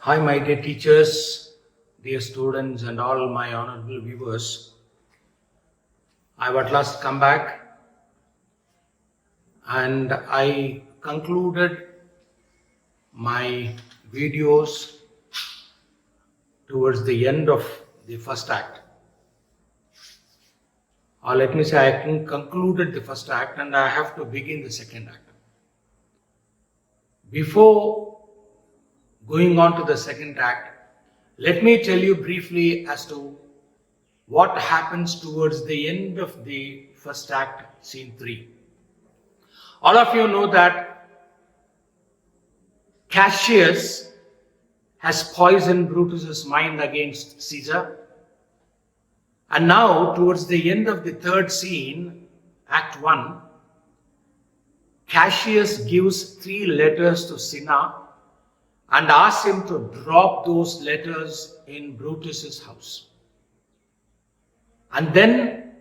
Hi, my dear teachers, dear students, and all my honorable viewers. I have at last come back and I concluded my videos towards the end of the first act. Or let me say, I concluded the first act and I have to begin the second act. Before going on to the second act, let me tell you briefly as to what happens towards the end of the first act, scene 3. All of you know that Cassius has poisoned Brutus's mind against Caesar. And now, towards the end of the third scene, Act 1, Cassius gives 3 letters to Cinna and asks him to drop those letters in Brutus's house. And then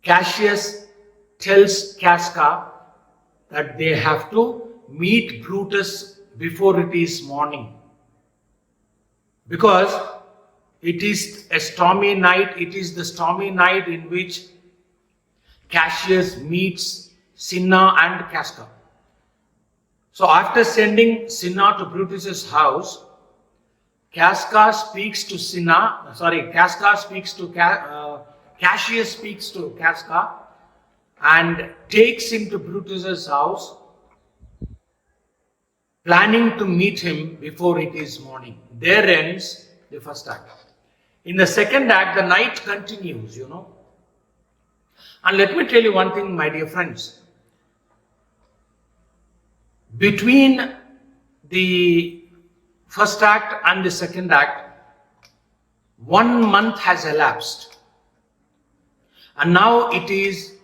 Cassius tells Casca that they have to meet Brutus before it is morning. Because it is a stormy night, it is the stormy night in which Cassius meets Cinna and Casca. So after sending Cinna to Brutus's house, Cassius speaks to Casca and takes him to Brutus's house, planning to meet him before it is morning. There ends the first act. In the second act, the night continues, And let me tell you one thing, my dear friends. Between the first act and the second act, 1 month has elapsed. And now it is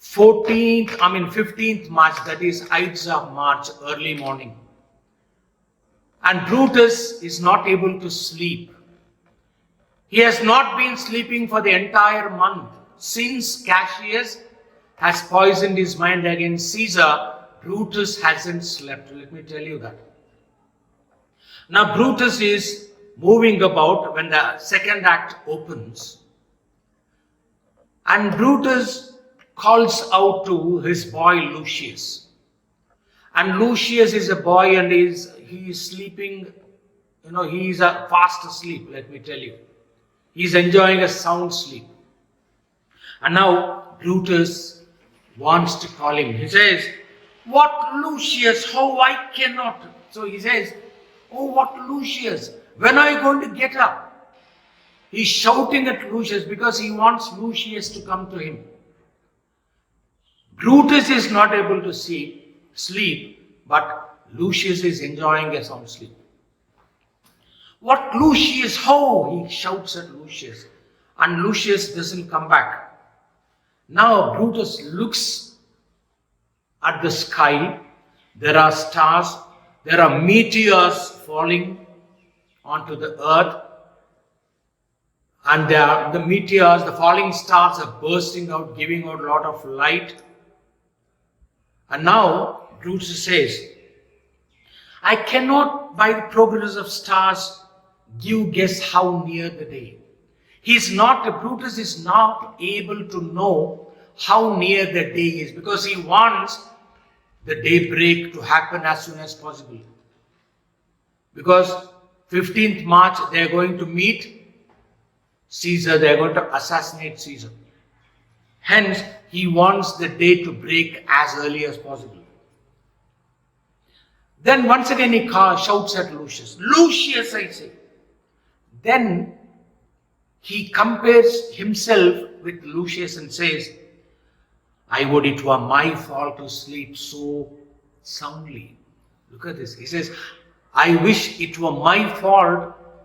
15th March, that is Ides of March, early morning. And Brutus is not able to sleep. He has not been sleeping for the entire month. Since Cassius has poisoned his mind against Caesar, Brutus hasn't slept. Let me tell you that. Now Brutus is moving about when the second act opens. And Brutus calls out to his boy Lucius. And Lucius is a boy and he is sleeping, he is fast asleep, let me tell you. He is enjoying a sound sleep. And now Brutus wants to call him. He says, "What Lucius? How I cannot." So he says, "Oh, what Lucius? When are you going to get up?" He's shouting at Lucius because he wants Lucius to come to him. Brutus is not able to sleep, but Lucius is enjoying a sound sleep. "What Lucius? How?" he shouts at Lucius. And Lucius doesn't come back. Now Brutus looks at the sky. There are stars. There are meteors falling onto the earth. And the meteors, the falling stars are bursting out, giving out a lot of light. And now Brutus says, "I cannot, by the progress of stars, guess how near the day." Brutus is not able to know how near the day is because he wants the daybreak to happen as soon as possible. Because 15th March, they are going to meet Caesar, they are going to assassinate Caesar. Hence, he wants the day to break as early as possible. Then once again he shouts at Lucius. "Lucius, I say." Then he compares himself with Lucius and says, "I would it were my fault to sleep so soundly." Look at this. He says, "I wish it were my fault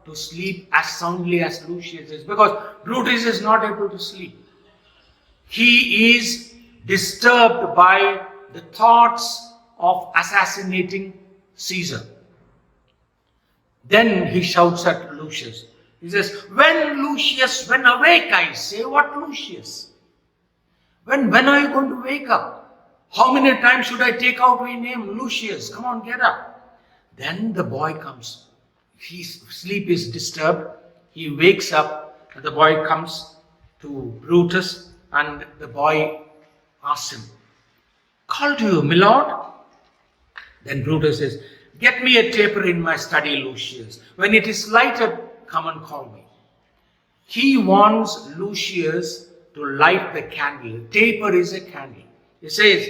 to sleep as soundly as Lucius is." Because Brutus is not able to sleep. He is disturbed by the thoughts of assassinating Caesar. Then he shouts at Lucius. He says, "When Lucius, when awake, I say." "What Lucius? When are you going to wake up? How many times should I take out your name? Lucius, come on, get up." Then the boy comes. His sleep is disturbed. He wakes up. And the boy comes to Brutus, and the boy asks him, "Called you, my lord?" Then Brutus says, "Get me a taper in my study, Lucius. When it is lighted, come and call me." He wants Lucius to light the candle. Taper is a candle. He says,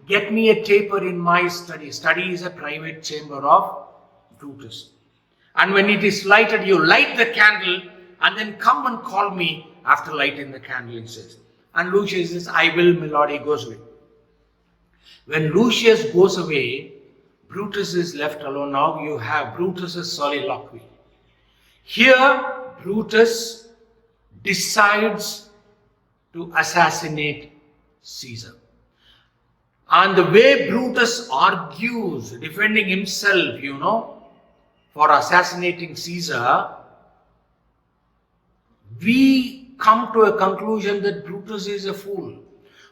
"Get me a taper in my study." Study is a private chamber of Brutus. And when it is lighted, you light the candle and then come and call me after lighting the candle, he says. And Lucius says, "I will, my lord." He goes away. When Lucius goes away, Brutus is left alone. Now you have Brutus's soliloquy. Here, Brutus decides to assassinate Caesar. And the way Brutus argues, defending himself, for assassinating Caesar, we come to a conclusion that Brutus is a fool.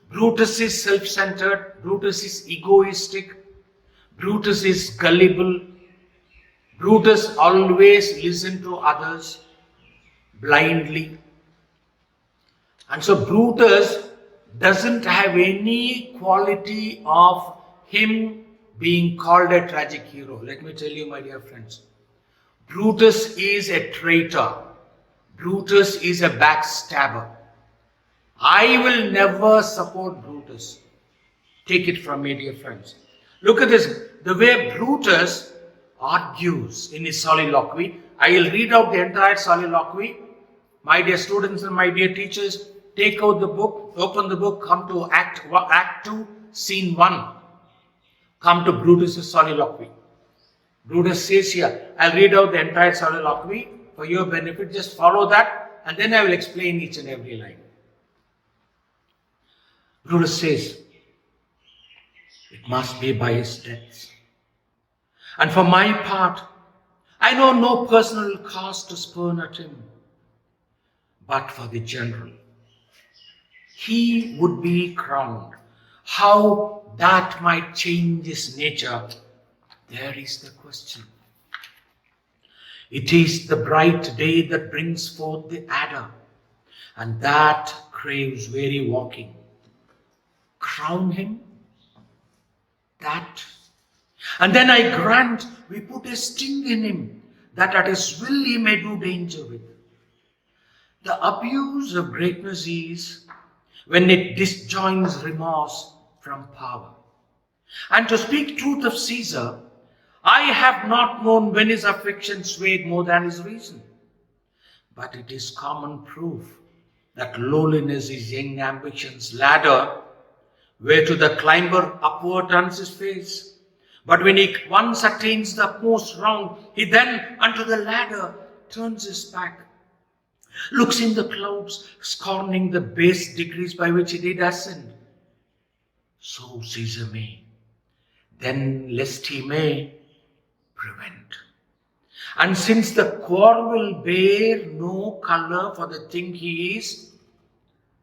Brutus is self-centered. Brutus is egoistic. Brutus is gullible. Brutus always listens to others blindly. And so Brutus doesn't have any quality of him being called a tragic hero. Let me tell you, my dear friends, Brutus is a traitor. Brutus is a backstabber. I will never support Brutus. Take it from me, dear friends. Look at this. The way Brutus argues in his soliloquy. I will read out the entire soliloquy. My dear students and my dear teachers, take out the book, open the book, come to Act 2, Scene 1. Come to Brutus' soliloquy. Brutus says here, I'll read out the entire soliloquy for your benefit. Just follow that and then I will explain each and every line. Brutus says, "It must be by his death. And for my part, I know no personal cause to spurn at him, but for the general. He would be crowned. How that might change his nature, there is the question. It is the bright day that brings forth the adder, and that craves weary walking. Crown him? That. And then I grant we put a sting in him, that at his will he may do danger with. The abuse of greatness is when it disjoins remorse from power. And to speak truth of Caesar, I have not known when his affection swayed more than his reason. But it is common proof that lowliness is young ambition's ladder, whereto the climber upward turns his face. But when he once attains the utmost round, he then unto the ladder turns his back, looks in the clouds, scorning the base degrees by which he did ascend. So Caesar may, then lest he may prevent. And since the core will bear no color for the thing he is,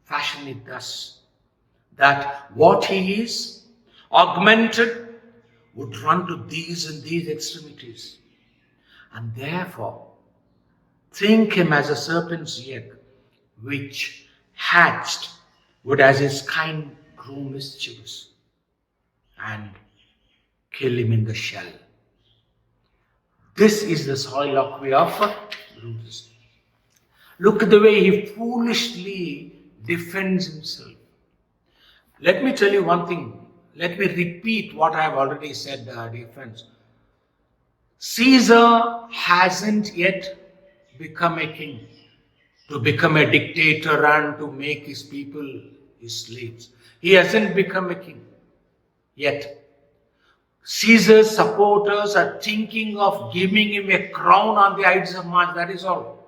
fashion it thus, that what he is, augmented, would run to these and these extremities. And therefore, think him as a serpent's egg, which hatched would as his kind grow mischievous, and kill him in the shell. This is the soliloquy of Brutus. Look at the way he foolishly defends himself. Let me tell you one thing. Let me repeat what I have already said, dear friends. Caesar hasn't yet become a king, to become a dictator and to make his people his slaves. He hasn't become a king yet. Caesar's supporters are thinking of giving him a crown on the Ides of March, that is all.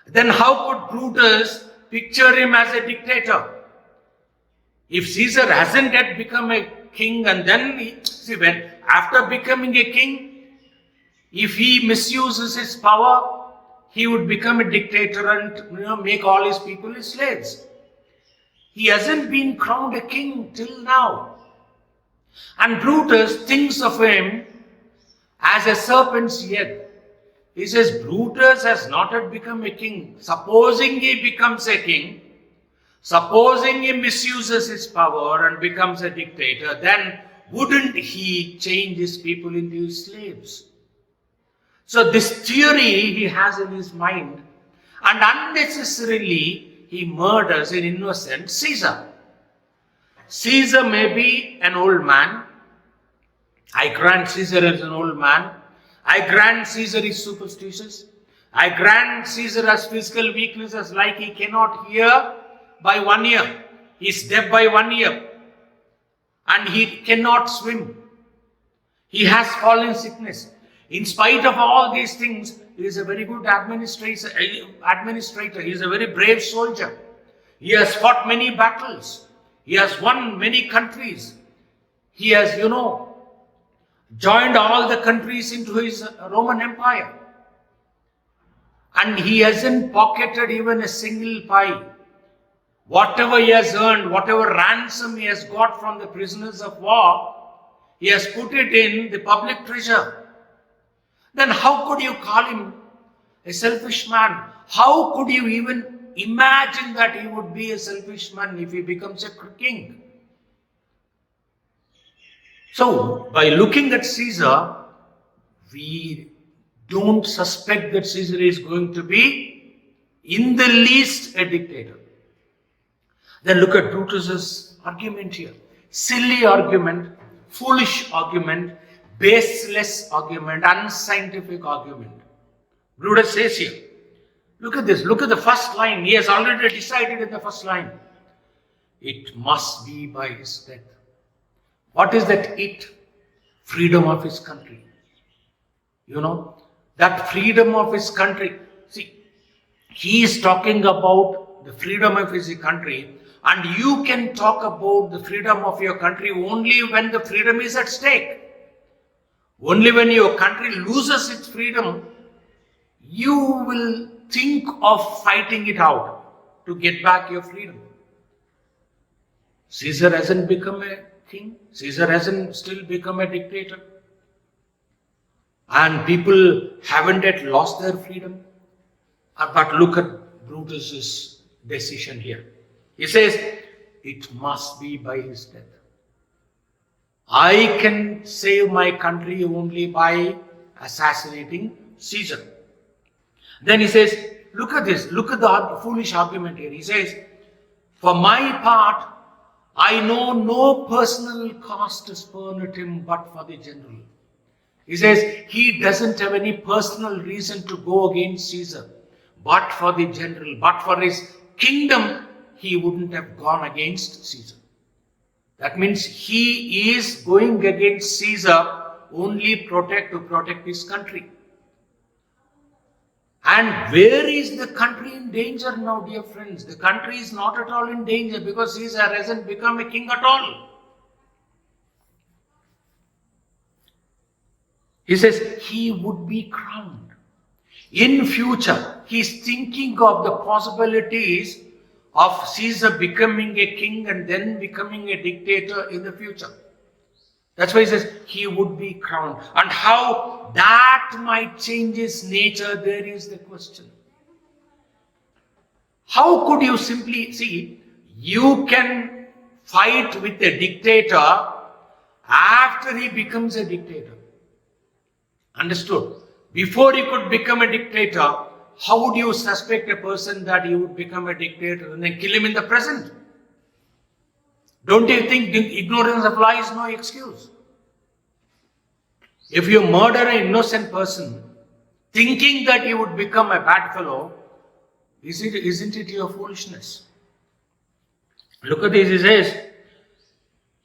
Then how could Brutus picture him as a dictator? If Caesar hasn't yet become a king, and then when after becoming a king, if he misuses his power, he would become a dictator and make all his people his slaves. He hasn't been crowned a king till now. And Brutus thinks of him as a serpent's egg. He says, Brutus has not yet become a king. Supposing he becomes a king, supposing he misuses his power and becomes a dictator, then wouldn't he change his people into his slaves? So this theory he has in his mind, and unnecessarily he murders an innocent Caesar. Caesar may be an old man. I grant Caesar is an old man. I grant Caesar is superstitious. I grant Caesar has physical weaknesses like he cannot hear by 1 year. He's deaf by 1 year. And he cannot swim. He has fallen sickness. In spite of all these things, he is a very good administrator. He is a very brave soldier. He has fought many battles. He has won many countries. He has, joined all the countries into his Roman Empire. And he hasn't pocketed even a single pie. Whatever he has earned, whatever ransom he has got from the prisoners of war, he has put it in the public treasure. Then how could you call him a selfish man? How could you even imagine that he would be a selfish man if he becomes a king? So, by looking at Caesar, we don't suspect that Caesar is going to be in the least a dictator. Then look at Brutus's argument here. Silly argument, foolish argument, baseless argument, unscientific argument. Brutus says here, look at this, look at the first line. He has already decided in the first line. It must be by his death. What is that it? Freedom of his country. That freedom of his country. See, he is talking about the freedom of his country, and you can talk about the freedom of your country only when the freedom is at stake. Only when your country loses its freedom, you will think of fighting it out to get back your freedom. Caesar hasn't become a king. Caesar hasn't still become a dictator. And people haven't yet lost their freedom. But look at Brutus's decision here. He says, it must be by his death. I can save my country only by assassinating Caesar. Then he says, look at this, look at the foolish argument here. He says, for my part, I know no personal cause to spurn at him but for the general. He says, he doesn't have any personal reason to go against Caesar, but for the general, but for his kingdom, he wouldn't have gone against Caesar. That means he is going against Caesar only to protect his country. And where is the country in danger now, dear friends? The country is not at all in danger because Caesar hasn't become a king at all. He says he would be crowned. In future, he is thinking of the possibilities of Caesar becoming a king and then becoming a dictator in the future. That's why he says he would be crowned. And how that might change his nature, there is the question. How could you simply see, you can fight with a dictator after he becomes a dictator. Understood? Before he could become a dictator, how would you suspect a person that he would become a dictator and then kill him in the present? Don't you think ignorance of law is no excuse? If you murder an innocent person, thinking that he would become a bad fellow, isn't it your foolishness? Look at this, he says,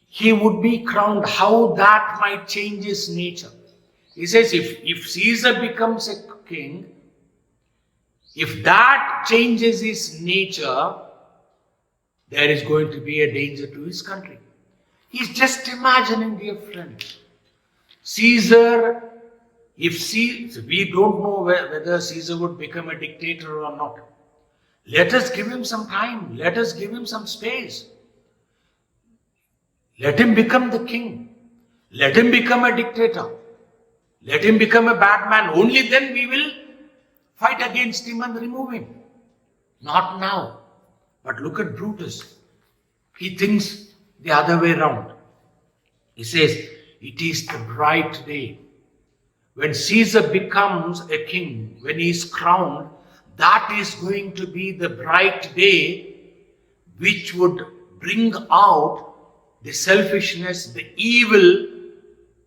he would be crowned. How that might change his nature. He says, if Caesar becomes a king, if that changes his nature, there is going to be a danger to his country. He's just imagining, dear friend. Caesar, we don't know whether Caesar would become a dictator or not. Let us give him some time. Let us give him some space. Let him become the king. Let him become a dictator. Let him become a bad man. Only then we will fight against him and remove him. Not now. But look at Brutus. He thinks the other way around. He says, it is the bright day. When Caesar becomes a king, when he is crowned, that is going to be the bright day which would bring out the selfishness, the evil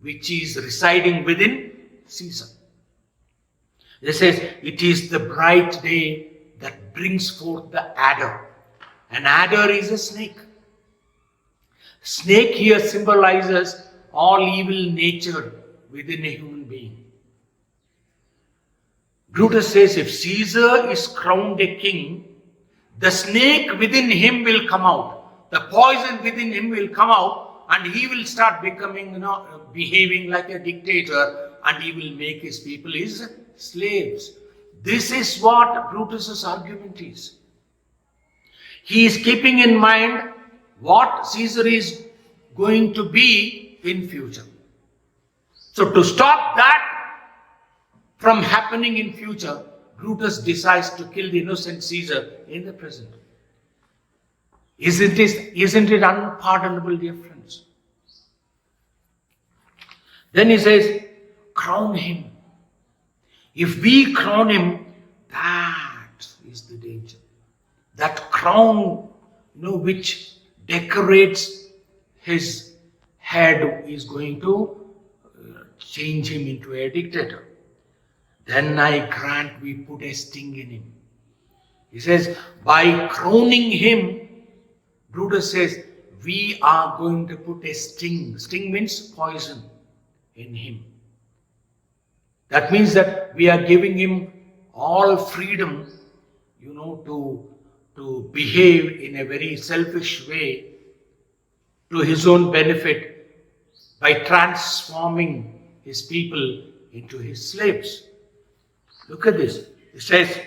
which is residing within Caesar. It says, it is the bright day that brings forth the adder. An adder is a snake. Snake here symbolizes all evil nature within a human being. Brutus says, if Caesar is crowned a king, the snake within him will come out. The poison within him will come out, and he will start becoming, behaving like a dictator, and he will make his people his slaves. This is what Brutus's argument is. He is keeping in mind what Caesar is going to be in future. So to stop that from happening in future, Brutus decides to kill the innocent Caesar in the present. Isn't it unpardonable, dear friends? Then he says, crown him. If we crown him, that is the danger. That crown, which decorates his head is going to change him into a dictator. Then I grant we put a sting in him. He says, by crowning him, Brutus says, we are going to put a sting. Sting means poison in him. That means that we are giving him all freedom, to behave in a very selfish way to his own benefit by transforming his people into his slaves. Look at this. It says,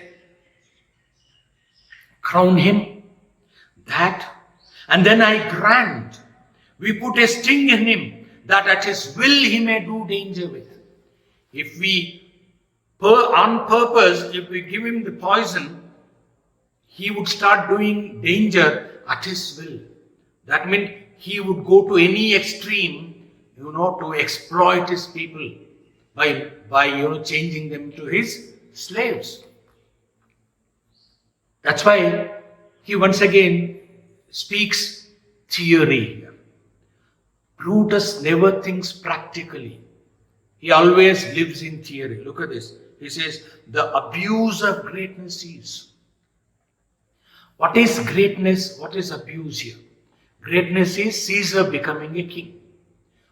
crown him, that, and then I grant, we put a sting in him, that at his will he may do danger with. If we, on purpose, if we give him the poison, he would start doing danger at his will. That means he would go to any extreme, to exploit his people by changing them to his slaves. That's why he once again speaks theory here. Brutus never thinks practically. He always lives in theory. Look at this. He says, the abuse of greatness is. What is greatness? What is abuse here? Greatness is Caesar becoming a king.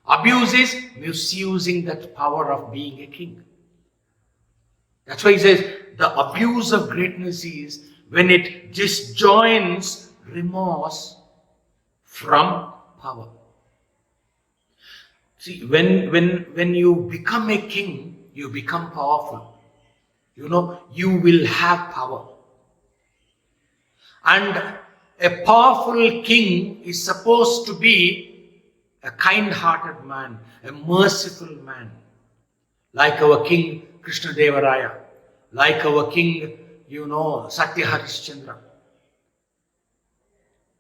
Abuse is misusing that power of being a king. That's why he says, the abuse of greatness is when it disjoins remorse from power. See, when you become a king, you become powerful. You will have power. And a powerful king is supposed to be a kind-hearted man, a merciful man, like our king Krishna Devaraya, like our king, Satya Harishchandra.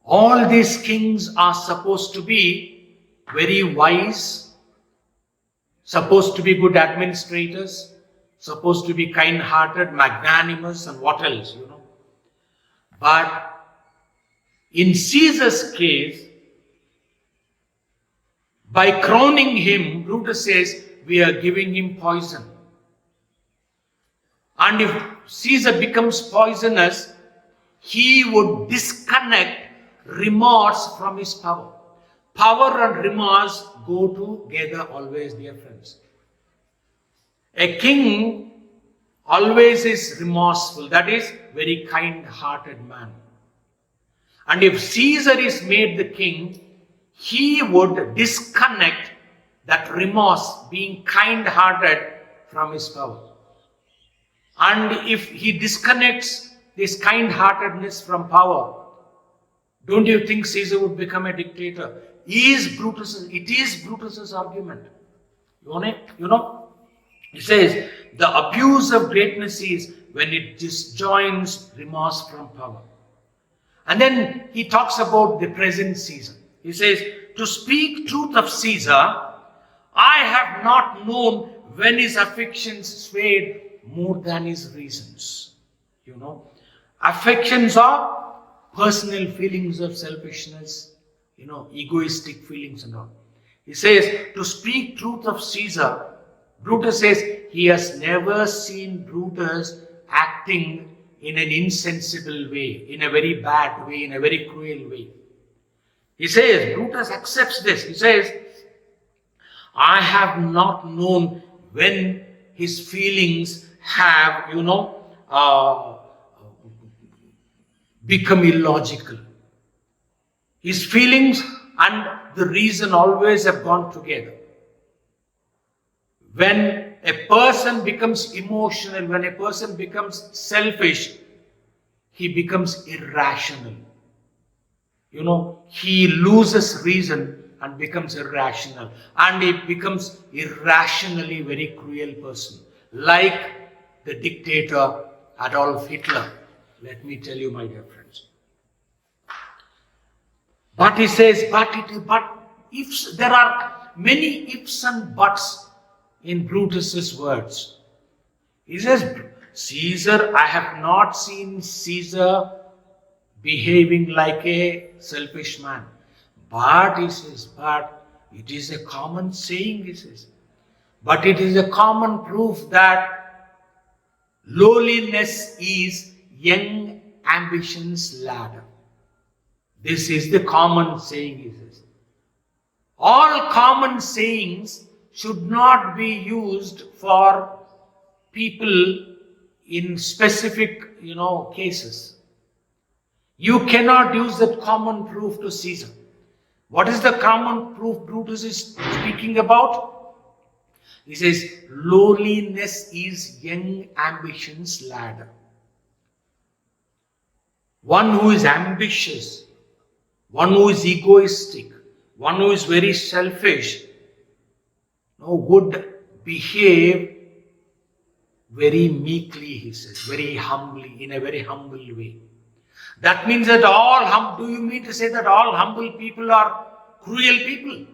All these kings are supposed to be very wise, supposed to be good administrators, supposed to be kind-hearted, magnanimous, and what else, But in Caesar's case, by crowning him, Brutus says, we are giving him poison. And if Caesar becomes poisonous, he would disconnect remorse from his power. Power and remorse go together always, dear friends. A king always is remorseful, that is, very kind-hearted man. And if Caesar is made the king, he would disconnect that remorse, being kind-hearted, from his power. And if he disconnects this kind-heartedness from power, don't you think Caesar would become a dictator? It is Brutus's argument. You know? He says, the abuse of greatness is when it disjoins remorse from power. And then he talks about the present Caesar. He says, to speak truth of Caesar, I have not known when his affections swayed more than his reasons. Affections are personal feelings of selfishness, egoistic feelings and all. He says, to speak truth of Caesar, Brutus says he has never seen Brutus acting in an insensible way, in a very bad way, in a very cruel way. He says, Brutus accepts this. He says, I have not known when his feelings have, become illogical. His feelings and the reason always have gone together. When a person becomes emotional, when a person becomes selfish, he becomes irrational. He loses reason and becomes irrational. And he becomes irrationally very cruel person. Like the dictator Adolf Hitler. Let me tell you, my dear friends. But he says, but if there are many ifs and buts in Brutus's words. He says, Caesar, I have not seen Caesar behaving like a selfish man. But, he says, but it is a common saying, he says. But it is a common proof that lowliness is young ambition's ladder. This is the common saying, he says. All common sayings should not be used for people in specific, cases. You cannot use that common proof to Caesar. What is the common proof Brutus is speaking about? He says, lowliness is young ambition's ladder. One who is ambitious, one who is egoistic, one who is very selfish, would behave very meekly, he says, very humbly, in a very humble way. That means that do you mean to say that all humble people are cruel people?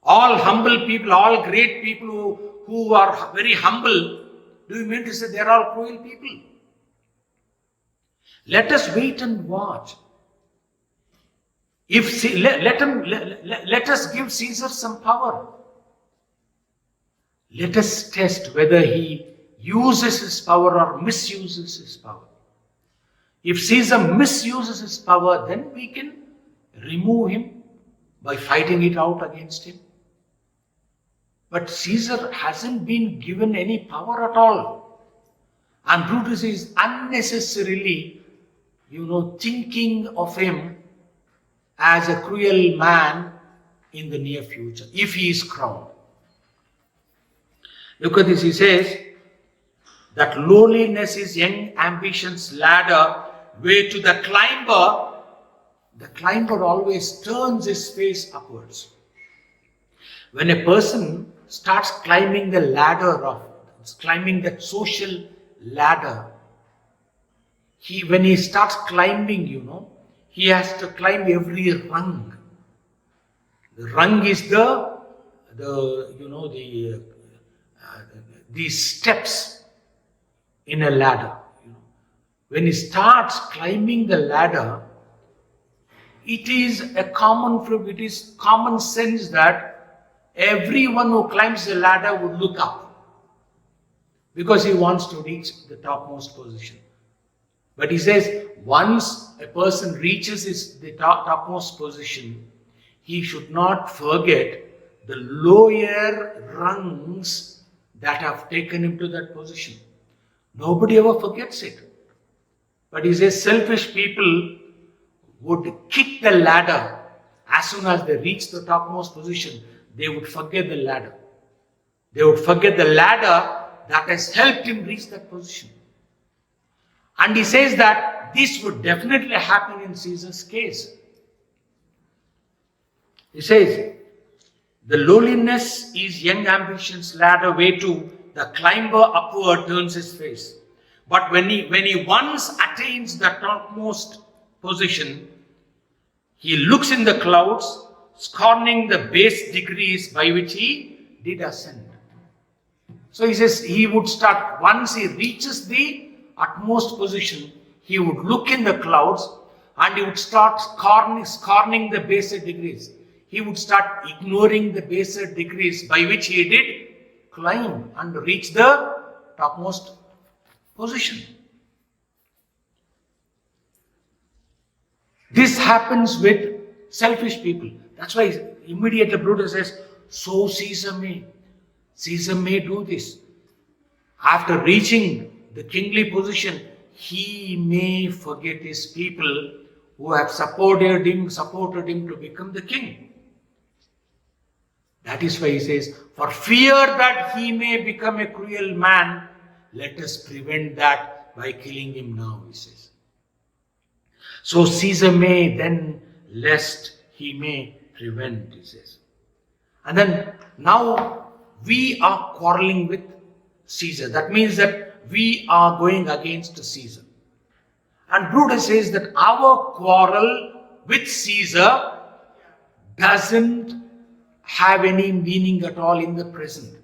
All humble people, all great people who are very humble, do you mean to say they are all cruel people? Let us wait and watch. Let us give Caesar some power. Let us test whether he uses his power or misuses his power. If Caesar misuses his power, then we can remove him by fighting it out against him. But Caesar hasn't been given any power at all. And Brutus is unnecessarily, thinking of him as a cruel man in the near future, if he is crowned. Look at this, he says, that lowliness is young ambition's ladder, where to the climber always turns his face upwards. When a person starts climbing the ladder climbing that social ladder, when he starts climbing, he has to climb every rung. The rung is these steps in a ladder. When he starts climbing the ladder, it is common sense that everyone who climbs the ladder would look up because he wants to reach the topmost position. But he says, once a person reaches the topmost position, he should not forget the lower rungs that have taken him to that position. Nobody ever forgets it. But he says selfish people would kick the ladder as soon as they reach the topmost position. They would forget the ladder. They would forget the ladder that has helped him reach that position. And he says that this would definitely happen in Caesar's case. He says, The lowliness is young ambition's ladder way to the climber upward turns his face. But when he once attains the topmost position, he looks in the clouds, scorning the base degrees by which he did ascend. So he says he would start, once he reaches the utmost position, he would look in the clouds and he would start scorning the baser degrees. He would start ignoring the baser degrees by which he did climb and reach the topmost position. This happens with selfish people. That's why immediately Brutus says, so Caesar may. Caesar may do this. After reaching the kingly position, he may forget his people who have supported him to become the king. That is why he says, for fear that he may become a cruel man, let us prevent that by killing him now, he says. So Caesar may then, lest he may prevent, he says. And then now we are quarreling with Caesar. That means that we are going against Caesar. And Brutus says that our quarrel with Caesar doesn't have any meaning at all in the present.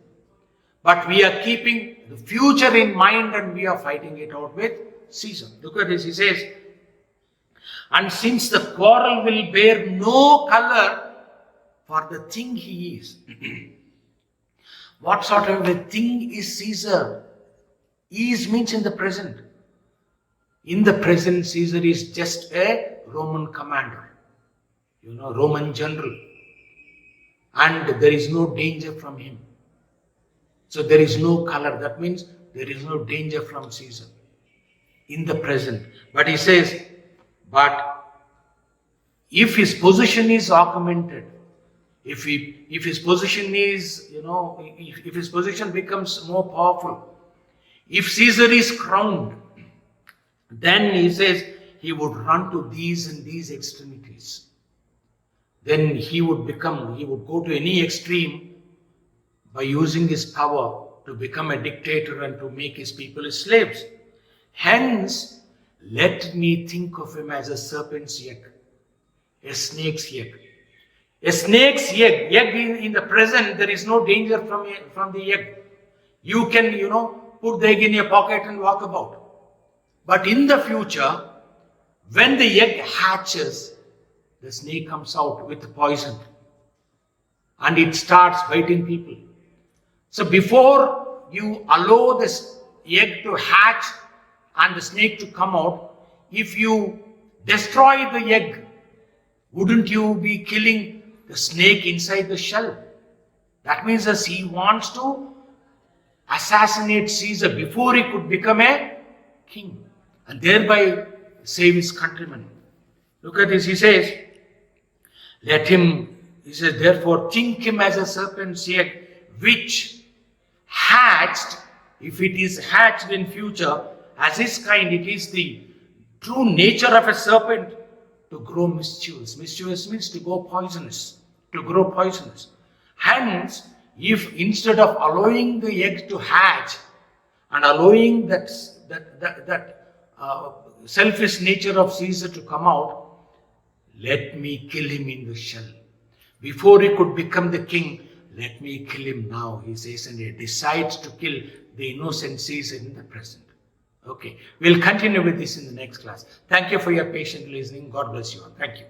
But we are keeping the future in mind and we are fighting it out with Caesar. Look at this, he says, and since the quarrel will bear no color for the thing he is. What sort of a thing is Caesar? Is means in the present. In the present, Caesar is just a Roman commander, Roman general. And there is no danger from him. So there is no color. That means there is no danger from Caesar in the present. But he says, but if his position is augmented, if his position is, if his position becomes more powerful, if Caesar is crowned, then he says he would run to these and these extremities. Then he would go to any extreme by using his power to become a dictator and to make his people his slaves. Hence, let me think of him as a serpent's egg, a snake's egg. A snake's egg in the present, there is no danger from the egg. You can, put the egg in your pocket and walk about. But in the future, when the egg hatches, the snake comes out with poison and it starts biting people. So before you allow this egg to hatch and the snake to come out, if you destroy the egg, wouldn't you be killing the snake inside the shell? That means that he wants to assassinate Caesar before he could become a king and thereby save his countrymen. Look at this, he says, therefore think him as a serpent's egg which hatched, if it is hatched in future, as his kind, it is the true nature of a serpent to grow mischievous. Mischievous means to grow poisonous. Hence, if instead of allowing the egg to hatch and allowing that selfish nature of Caesar to come out, let me kill him in the shell. Before he could become the king, let me kill him now, he says, and he decides to kill the innocent Caesar in the present. Okay, we'll continue with this in the next class. Thank you for your patient listening. God bless you all. Thank you.